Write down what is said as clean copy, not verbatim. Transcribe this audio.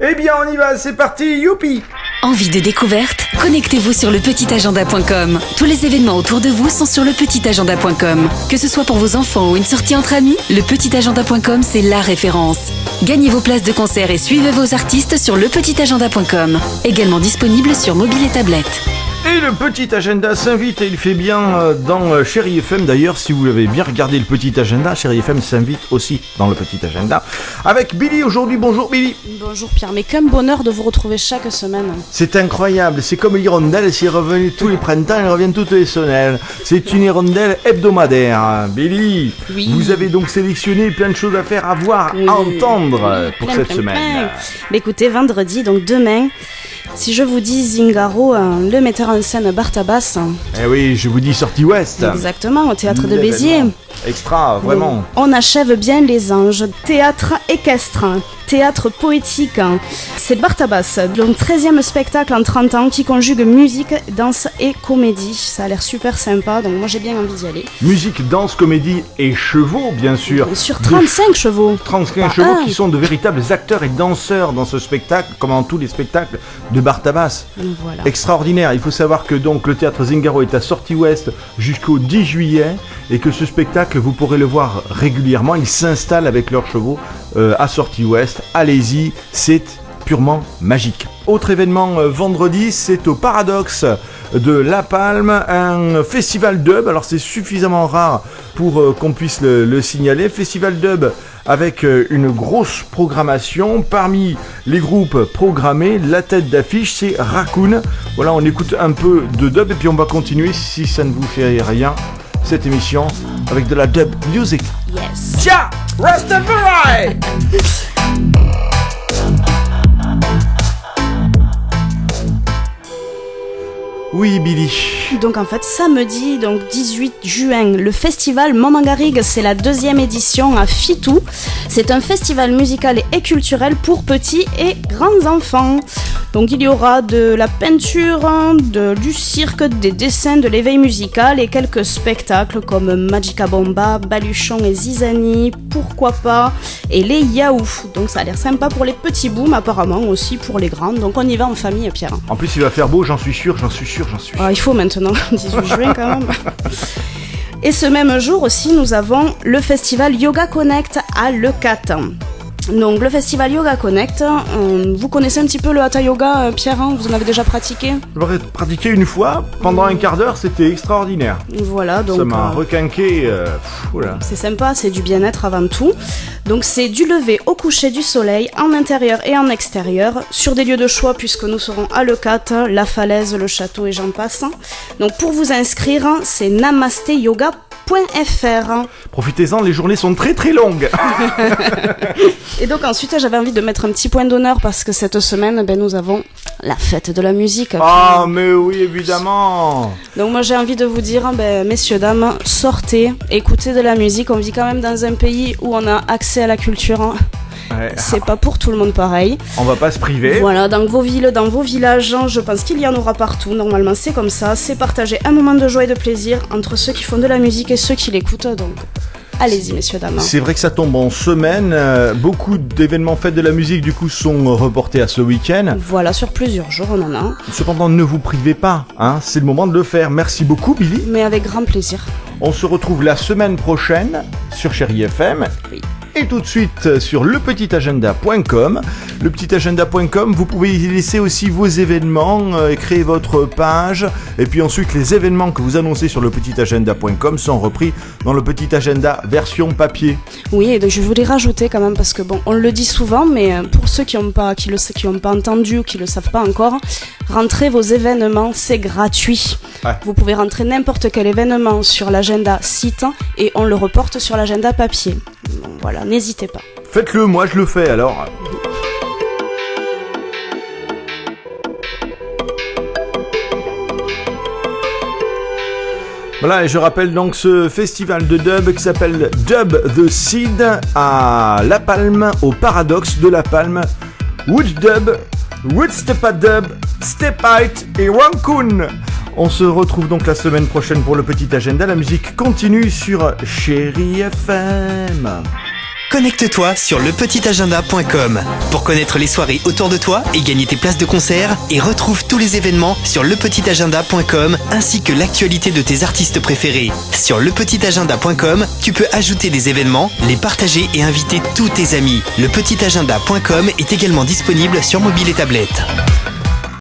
Eh bien, on y va, c'est parti, youpi! Envie de découverte? Connectez-vous sur lepetitagenda.com. Tous les événements autour de vous sont sur lepetitagenda.com. Que ce soit pour vos enfants ou une sortie entre amis, lepetitagenda.com, c'est la référence. Gagnez vos places de concert et suivez vos artistes sur lepetitagenda.com. Également disponible sur mobile et tablette. Et le petit agenda s'invite et il fait bien dans Chérie FM. D'ailleurs, si vous avez bien regardé le petit agenda, Chérie FM s'invite aussi dans le petit agenda. Avec Billy aujourd'hui. Bonjour Billy. Bonjour Pierre, mais quel bonheur de vous retrouver chaque semaine. C'est incroyable, c'est comme l'hirondelle, si elle revenait tous les printemps, elle revient toutes les semaines. C'est une hirondelle hebdomadaire. Billy, oui. Vous avez donc sélectionné plein de choses à faire, à voir, oui, à entendre pour cette semaine. Mais écoutez, vendredi, donc demain, si je vous dis Zingaro, le metteur en scène Bartabas. Eh oui, je vous dis Sortie Ouest. Exactement, au théâtre de Béziers. Extra, vraiment. On achève bien les anges. Théâtre équestre, théâtre poétique. C'est Bartabas, donc 13e spectacle en 30 ans qui conjugue musique, danse et comédie. Ça a l'air super sympa, donc moi j'ai bien envie d'y aller. Musique, danse, comédie et chevaux, bien sûr. Sur 35 chevaux. 35 chevaux qui sont de véritables acteurs et danseurs dans ce spectacle, comme dans tous les spectacles de Bartabas. Voilà. Extraordinaire. Il faut savoir que donc le théâtre Zingaro est à Sortie Ouest jusqu'au 10 juillet et que ce spectacle, vous pourrez le voir régulièrement. Ils s'installent avec leurs chevaux à Sortie Ouest. Allez-y, c'est purement magique. Autre événement vendredi, c'est au Paradoxe de La Palme, un festival dub. Alors c'est suffisamment rare pour qu'on puisse le signaler. Festival dub avec une grosse programmation. Parmi les groupes programmés, la tête d'affiche c'est Raccoon. Voilà, on écoute un peu de dub et puis on va continuer, si ça ne vous fait rien, cette émission avec de la dub music. Yes. Jah Rastafari. Oui, Billy. Donc en fait, samedi, donc 18 juin, le festival Momangarig, c'est la 2e édition à Fitou. C'est un festival musical et culturel pour petits et grands enfants. Donc il y aura de la peinture, du cirque, des dessins, de l'éveil musical et quelques spectacles comme Magica Bomba, Baluchon et Zizani, pourquoi pas, et les Yaou. Donc ça a l'air sympa pour les petits booms, apparemment aussi pour les grands. Donc on y va en famille, Pierre. En plus il va faire beau, j'en suis sûr. Ah, il faut maintenant, 18 juin quand même. Et ce même jour aussi, nous avons le festival Yoga Connect à Leucate. Donc le festival Yoga Connect, vous connaissez un petit peu le Hatha Yoga, Pierre, hein, vous en avez déjà pratiqué? J'aurais pratiqué une fois, pendant un quart d'heure, c'était extraordinaire. Voilà, donc ça m'a requinqué. C'est sympa, c'est du bien-être avant tout. Donc c'est du lever au coucher du soleil, en intérieur et en extérieur, sur des lieux de choix puisque nous serons à Leucate, la Falaise, le château et j'en passe. Donc pour vous inscrire, c'est namasteyoga.fr. Profitez-en, les journées sont très très longues. Et donc ensuite j'avais envie de mettre un petit point d'honneur parce que cette semaine nous avons la fête de la musique. Ah mais oui évidemment. Donc moi j'ai envie de vous dire messieurs dames, sortez, écoutez de la musique. On vit quand même dans un pays où on a accès à la culture. Ouais. C'est pas pour tout le monde pareil. On va pas se priver. Voilà, dans vos villes, dans vos villages, je pense qu'il y en aura partout. Normalement, c'est comme ça. C'est partager un moment de joie et de plaisir entre ceux qui font de la musique et ceux qui l'écoutent. Donc, allez-y, messieurs, dames. C'est vrai que ça tombe en semaine. Beaucoup d'événements fêtes de la musique, du coup, sont reportés à ce week-end. Voilà, sur plusieurs jours, on en a. Cependant, ne vous privez pas. C'est le moment de le faire. Merci beaucoup, Billy. Mais avec grand plaisir. On se retrouve la semaine prochaine sur Chérie FM. Oui. Et tout de suite sur lepetitagenda.com. Lepetitagenda.com, vous pouvez y laisser aussi vos événements, créer votre page. Et puis ensuite, les événements que vous annoncez sur lepetitagenda.com sont repris dans le petit agenda version papier. Oui, et je voulais rajouter quand même, parce que bon, on le dit souvent, mais pour ceux qui n'ont pas entendu ou qui ne le savent pas encore, rentrez vos événements, c'est gratuit. Ouais. Vous pouvez rentrer n'importe quel événement sur l'agenda site et on le reporte sur l'agenda papier. Donc, voilà, n'hésitez pas. Faites-le, moi je le fais alors. Voilà, et je rappelle donc ce festival de dub qui s'appelle Dub the Seed à La Palme, au Paradoxe de La Palme. Wood Dub, Wood Stepa Dub, Step Height et Raccoon. On se retrouve donc la semaine prochaine pour le petit agenda. La musique continue sur Chérie FM. connecte-toi sur lepetitagenda.com pour connaître les soirées autour de toi et gagner tes places de concert, et retrouve tous les événements sur lepetitagenda.com ainsi que l'actualité de tes artistes préférés. Sur lepetitagenda.com, tu peux ajouter des événements, les partager et inviter tous tes amis. Lepetitagenda.com est également disponible sur mobile et tablette.